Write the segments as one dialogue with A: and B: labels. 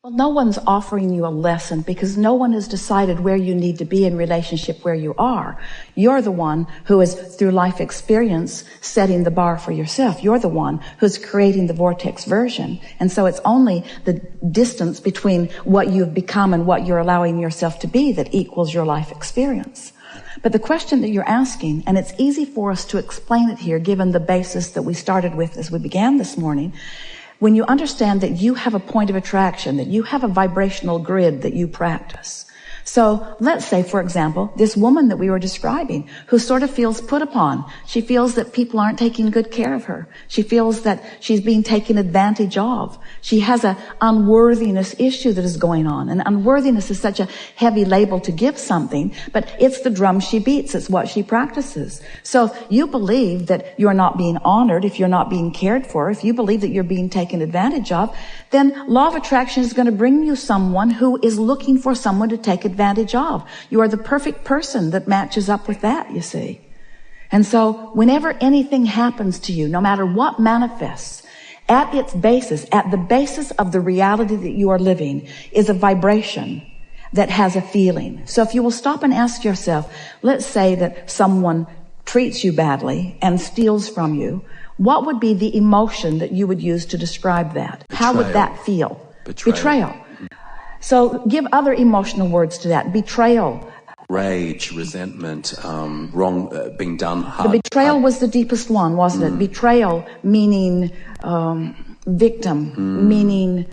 A: Well, no one's offering you a lesson because no one has decided where you need to be in relationship where you are. You're the one who is, through life experience, setting the bar for yourself. You're the one who's creating the vortex version. And so it's only the distance between what you've become and what you're allowing yourself to be that equals your life experience. But the question that you're asking, and it's easy for us to explain it here given the basis that we started with as we began this morning, when you understand that you have a point of attraction, that you have a vibrational grid that you practice. So let's say, for example, this woman that we were describing who sort of feels put upon. She feels that people aren't taking good care of her. She feels that she's being taken advantage of. She has an unworthiness issue that is going on. And unworthiness is such a heavy label to give something, but it's the drum she beats. It's what she practices. So if you believe that you're not being honored, if you're not being cared for, if you believe that you're being taken advantage of, then law of attraction is going to bring you someone who is looking for someone to take advantage of. You are the perfect person that matches up with that, you see. And so whenever anything happens to you, no matter what manifests, at its basis, at the basis of the reality that you are living is a vibration that has a feeling. So if you will stop and ask yourself, let's say that someone treats you badly and steals from you, what would be the emotion that you would use to describe that?
B: Betrayal.
A: How would that feel?
B: Betrayal.
A: So give other emotional words to that. Betrayal.
B: Rage, resentment, wrong, being done hard.
A: The betrayal was the deepest one, wasn't it? Betrayal meaning victim, meaning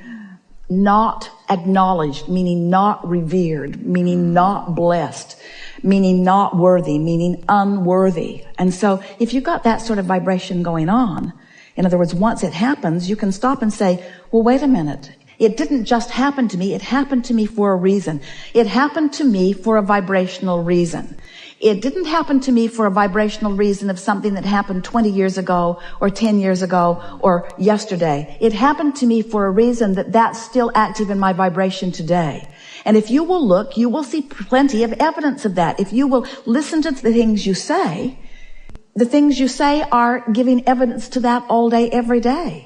A: not acknowledged, meaning not revered, meaning not blessed, meaning not worthy, meaning unworthy. And so if you've got that sort of vibration going on, in other words, once it happens, you can stop and say, well, wait a minute. It didn't just happen to me. It happened to me for a reason. It happened to me for a vibrational reason. It didn't happen to me for a vibrational reason of something that happened 20 years ago or 10 years ago or yesterday. It happened to me for a reason that's still active in my vibration today. And if you will look, you will see plenty of evidence of that. If you will listen to the things you say are giving evidence to that all day, every day.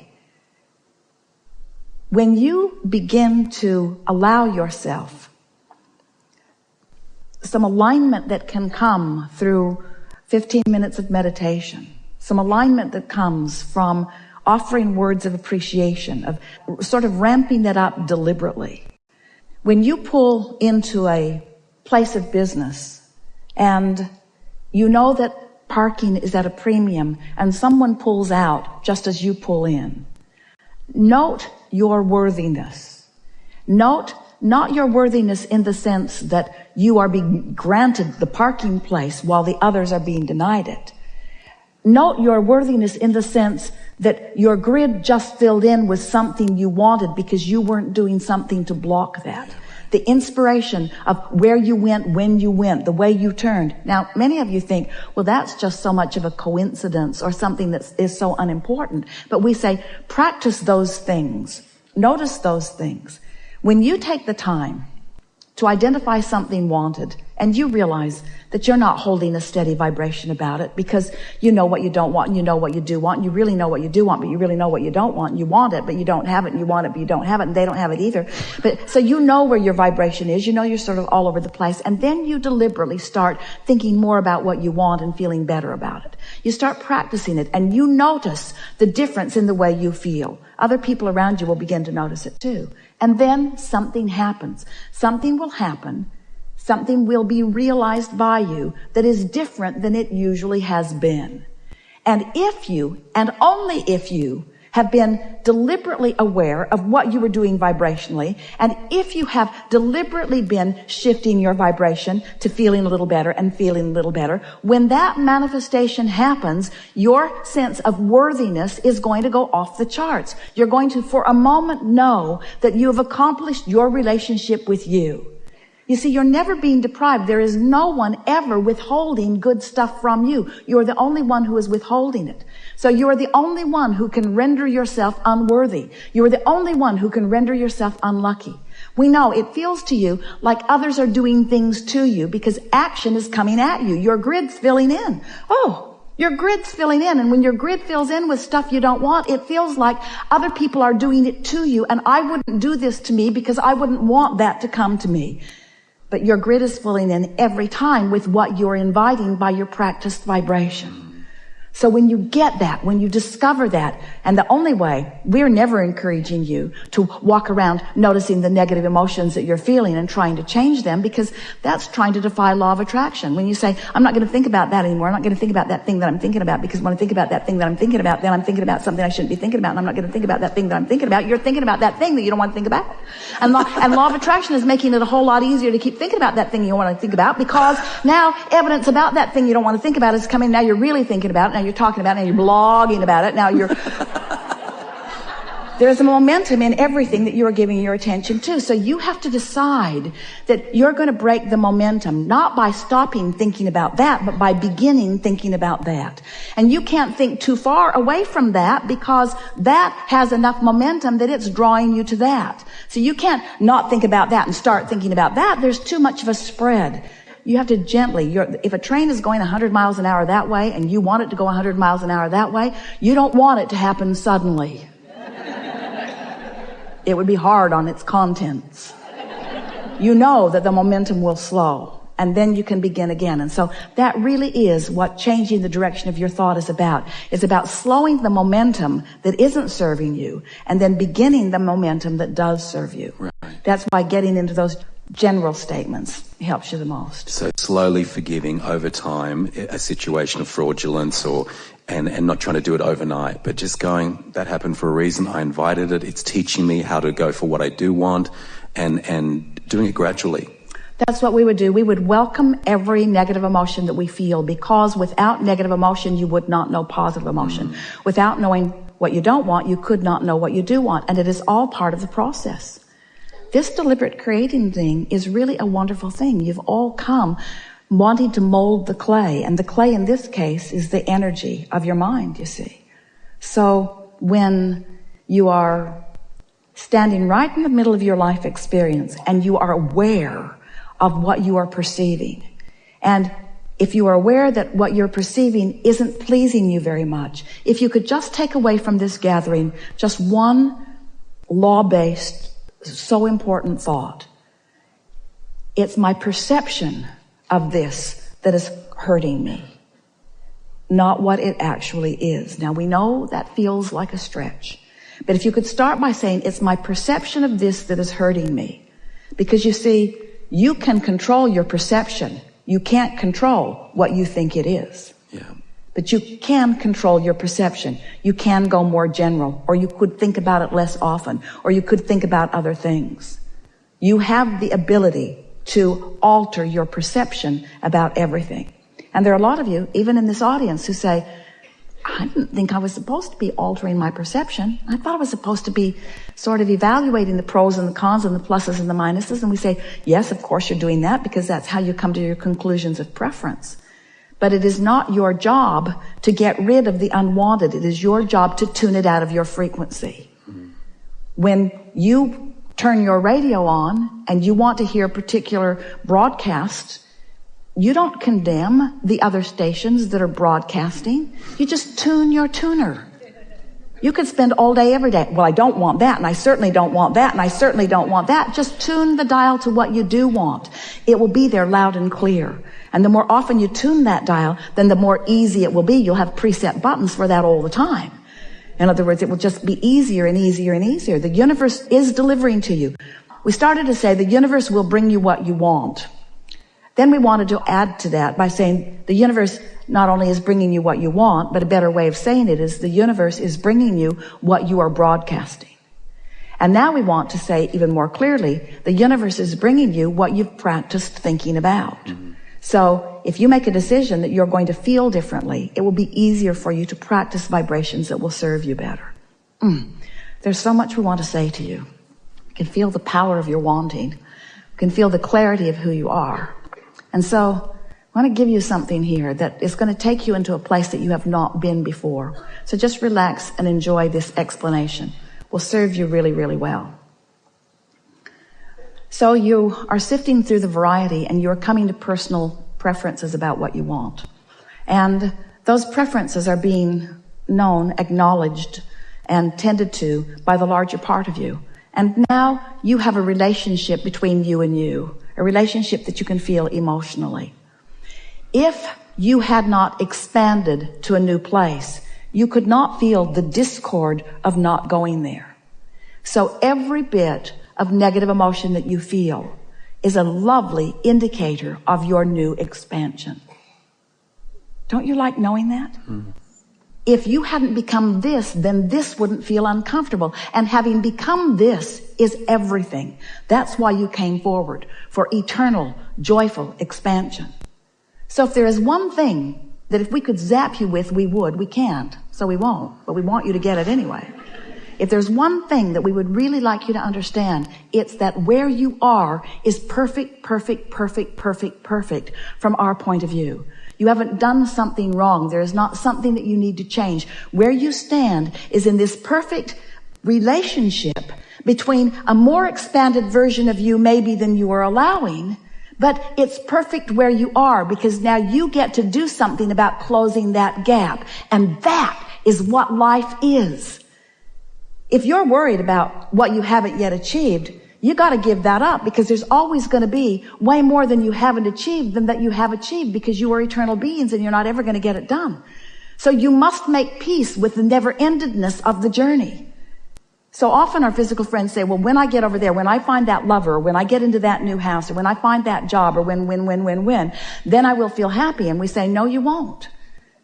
A: When you begin to allow yourself some alignment that can come through 15 minutes of meditation, some alignment that comes from offering words of appreciation, of sort of ramping that up deliberately. When you pull into a place of business and you know that parking is at a premium and someone pulls out just as you pull in, note your worthiness. Note not your worthiness in the sense that you are being granted the parking place while the others are being denied it. Note your worthiness in the sense that your grid just filled in with something you wanted because you weren't doing something to block that. The inspiration of where you went, when you went, the way you turned. Now, many of you think, well, that's just so much of a coincidence or something that is so unimportant. But we say, practice those things. Notice those things. When you take the time to identify something wanted and you realize that you're not holding a steady vibration about it because you know what you don't want and you know what you do want and you really know what you do want but you really know what you don't want and you want it but you don't have it and you want it but you don't have it and they don't have it either. But so you know where your vibration is, you know you're sort of all over the place, and then you deliberately start thinking more about what you want and feeling better about it. You start practicing it and you notice the difference in the way you feel. Other people around you will begin to notice it too. And then something happens. Something will happen. Something will be realized by you that is different than it usually has been. And if you, and only if you, have been deliberately aware of what you were doing vibrationally, and if you have deliberately been shifting your vibration to feeling a little better and feeling a little better, when that manifestation happens, your sense of worthiness is going to go off the charts. You're going to, for a moment, know that you have accomplished your relationship with you. You see, you're never being deprived. There is no one ever withholding good stuff from you. You're the only one who is withholding it. So you are the only one who can render yourself unworthy. You are the only one who can render yourself unlucky. We know it feels to you like others are doing things to you because action is coming at you. Your grid's filling in. Oh, Your grid's filling in, and when your grid fills in with stuff you don't want, it feels like other people are doing it to you, and I wouldn't do this to me because I wouldn't want that to come to me. But your grid is filling in every time with what you're inviting by your practiced vibration. So when you get that, when you discover that, and the only way, we're never encouraging you to walk around noticing the negative emotions that you're feeling and trying to change them, because that's trying to defy law of attraction. When you say, I'm not going to think about that anymore, I'm not going to think about that thing that I'm thinking about, because when I think about that thing that I'm thinking about, then I'm thinking about something I shouldn't be thinking about, and I'm not going to think about that thing that I'm thinking about. You're thinking about that thing that you don't want to think about. And law of attraction is making it a whole lot easier to keep thinking about that thing you don't want to think about, because now evidence about that thing you don't want to think about is coming. Now you're really thinking about it. Now you're talking about it, and you're blogging about it. Now there's a momentum in everything that you're giving your attention to. So you have to decide that you're going to break the momentum, not by stopping thinking about that, but by beginning thinking about that. And you can't think too far away from that, because that has enough momentum that it's drawing you to that. So you can't not think about that and start thinking about that. There's too much of a spread. You have to gently, if a train is going 100 miles an hour that way and you want it to go 100 miles an hour that way, you don't want it to happen suddenly. It would be hard on its contents. You know that the momentum will slow, and then you can begin again. And so that really is what changing the direction of your thought is about. It's about slowing the momentum that isn't serving you and then beginning the momentum that does serve you.
B: Right.
A: That's why getting into those general statements helps you the most.
B: So slowly forgiving over time a situation of fraudulence and not trying to do it overnight, but just going, that happened for a reason. I invited it. It's teaching me how to go for what I do want, and doing it gradually.
A: That's what we would do. We would welcome every negative emotion that we feel, because without negative emotion, you would not know positive emotion. Without knowing what you don't want, you could not know what you do want. And it is all part of the process. This deliberate creating thing is really a wonderful thing. You've all come wanting to mold the clay, and the clay in this case is the energy of your mind, you see. So when you are standing right in the middle of your life experience and you are aware of what you are perceiving, and if you are aware that what you're perceiving isn't pleasing you very much, if you could just take away from this gathering just one law-based, so important thought. It's my perception of this that is hurting me, not what it actually is. Now we know that feels like a stretch, but if you could start by saying, it's my perception of this that is hurting me. Because you see, you can control your perception. You can't control what you think it is.
B: Yeah.
A: But you can control your perception. You can go more general, or you could think about it less often, or you could think about other things. You have the ability to alter your perception about everything. And there are a lot of you, even in this audience, who say, I didn't think I was supposed to be altering my perception. I thought I was supposed to be sort of evaluating the pros and the cons and the pluses and the minuses. And we say, yes, of course you're doing that, because that's how you come to your conclusions of preference. But it is not your job to get rid of the unwanted. It is your job to tune it out of your frequency. When you turn your radio on and you want to hear a particular broadcast, you don't condemn the other stations that are broadcasting. You just tune your tuner. You could spend all day, every day. Well, I don't want that, and I certainly don't want that, and I certainly don't want that. Just tune the dial to what you do want. It will be there loud and clear. And the more often you tune that dial, then the more easy it will be. You'll have preset buttons for that all the time. In other words, it will just be easier and easier and easier. The universe is delivering to you. We started to say the universe will bring you what you want. Then we wanted to add to that by saying the universe not only is bringing you what you want, but a better way of saying it is the universe is bringing you what you are broadcasting. And now we want to say even more clearly, the universe is bringing you what you've practiced thinking about. So if you make a decision that you're going to feel differently, it will be easier for you to practice vibrations that will serve you better. There's so much we want to say to you. You can feel the power of your wanting. You can feel the clarity of who you are. And so I want to give you something here that is going to take you into a place that you have not been before. So just relax and enjoy this explanation. It will serve you really, really well. So you are sifting through the variety and you're coming to personal preferences about what you want. And those preferences are being known, acknowledged, and tended to by the larger part of you. And now you have a relationship between you and you, a relationship that you can feel emotionally. If you had not expanded to a new place, you could not feel the discord of not going there. So every bit of negative emotion that you feel is a lovely indicator of your new expansion. Don't you like knowing that? Mm-hmm. If you hadn't become this, then this wouldn't feel uncomfortable. And having become this is everything. That's why you came forward, for eternal, joyful expansion. So if there is one thing that if we could zap you with, we would. We can't, so we won't. But we want you to get it anyway. If there's one thing that we would really like you to understand, it's that where you are is perfect, perfect, perfect, perfect, perfect from our point of view. You haven't done something wrong. There is not something that you need to change. Where you stand is in this perfect relationship between a more expanded version of you maybe than you are allowing, but it's perfect where you are because now you get to do something about closing that gap. And that is what life is. If you're worried about what you haven't yet achieved, you got to give that up because there's always going to be way more than you haven't achieved than that you have achieved because you are eternal beings and you're not ever going to get it done. So you must make peace with the never-endedness of the journey. So often our physical friends say, well, when I get over there, when I find that lover, or when I get into that new house, or when I find that job, or when, then I will feel happy. And we say, no, you won't.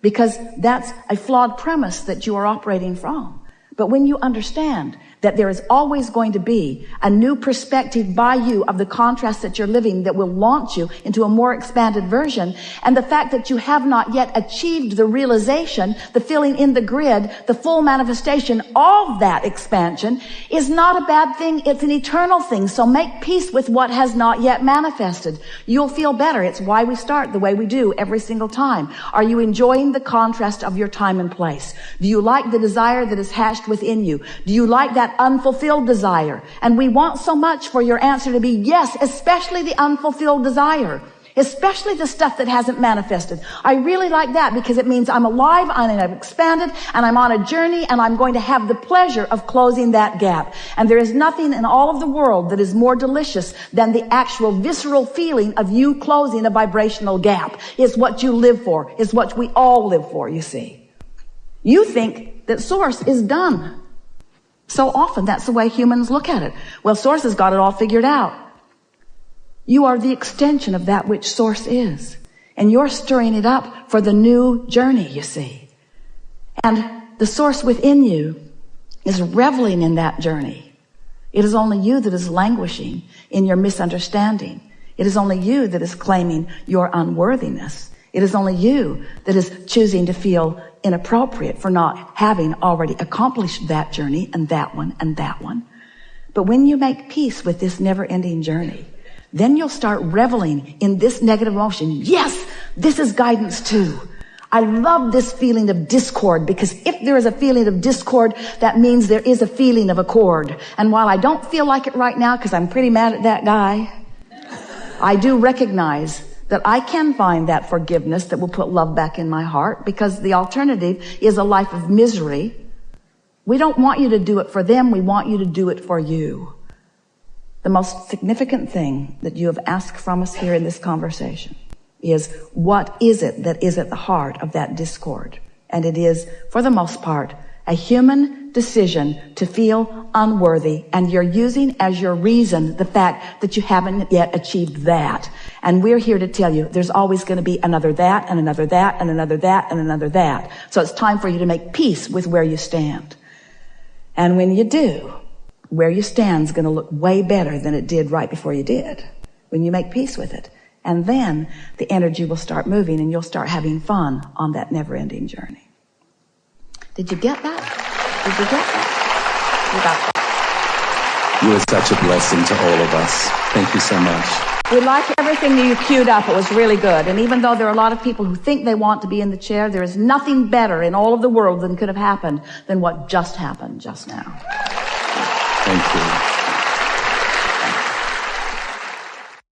A: Because that's a flawed premise that you are operating from. But when you understand that there is always going to be a new perspective by you of the contrast that you're living that will launch you into a more expanded version, and the fact that you have not yet achieved the realization, the filling in the grid, the full manifestation of that expansion is not a bad thing. It's an eternal thing. So make peace with what has not yet manifested. You'll feel better. It's why we start the way we do every single time. Are you enjoying the contrast of your time and place? Do you like the desire that is hatched within you? Do you like that unfulfilled desire? And we want so much for your answer to be yes, especially the unfulfilled desire, especially the stuff that hasn't manifested. I really like that because it means I'm alive and I've expanded and I'm on a journey and I'm going to have the pleasure of closing that gap. And there is nothing in all of the world that is more delicious than the actual visceral feeling of you closing a vibrational gap. It's what you live for. It's what we all live for, you see. You think that Source is done. So often that's the way humans look at it. Well, Source has got it all figured out. You are the extension of that which Source is. And you're stirring it up for the new journey, you see. And the Source within you is reveling in that journey. It is only you that is languishing in your misunderstanding. It is only you that is claiming your unworthiness. It is only you that is choosing to feel inappropriate for not having already accomplished that journey and that one and that one. But when you make peace with this never-ending journey, then you'll start reveling in this negative emotion. Yes, this is guidance too. I love this feeling of discord because if there is a feeling of discord, that means there is a feeling of accord. And while I don't feel like it right now because I'm pretty mad at that guy, I do recognize that I can find that forgiveness that will put love back in my heart because the alternative is a life of misery. We don't want you to do it for them. We want you to do it for you. The most significant thing that you have asked from us here in this conversation is what is it that is at the heart of that discord? And it is, for the most part, a human decision to feel unworthy, and you're using as your reason the fact that you haven't yet achieved that. And we're here to tell you there's always going to be another that and another that and another that and another that. So it's time for you to make peace with where you stand. And when you do, where you stand is going to look way better than it did right before you did, when you make peace with it. And then the energy will start moving and you'll start having fun on that never-ending journey. Did you get that? Did you get that? You got that.
B: You were such a blessing to all of us. Thank you so much.
A: We like everything that you queued up. It was really good. And even though there are a lot of people who think they want to be in the chair, there is nothing better in all of the world than could have happened than what just happened just now.
B: Thank you.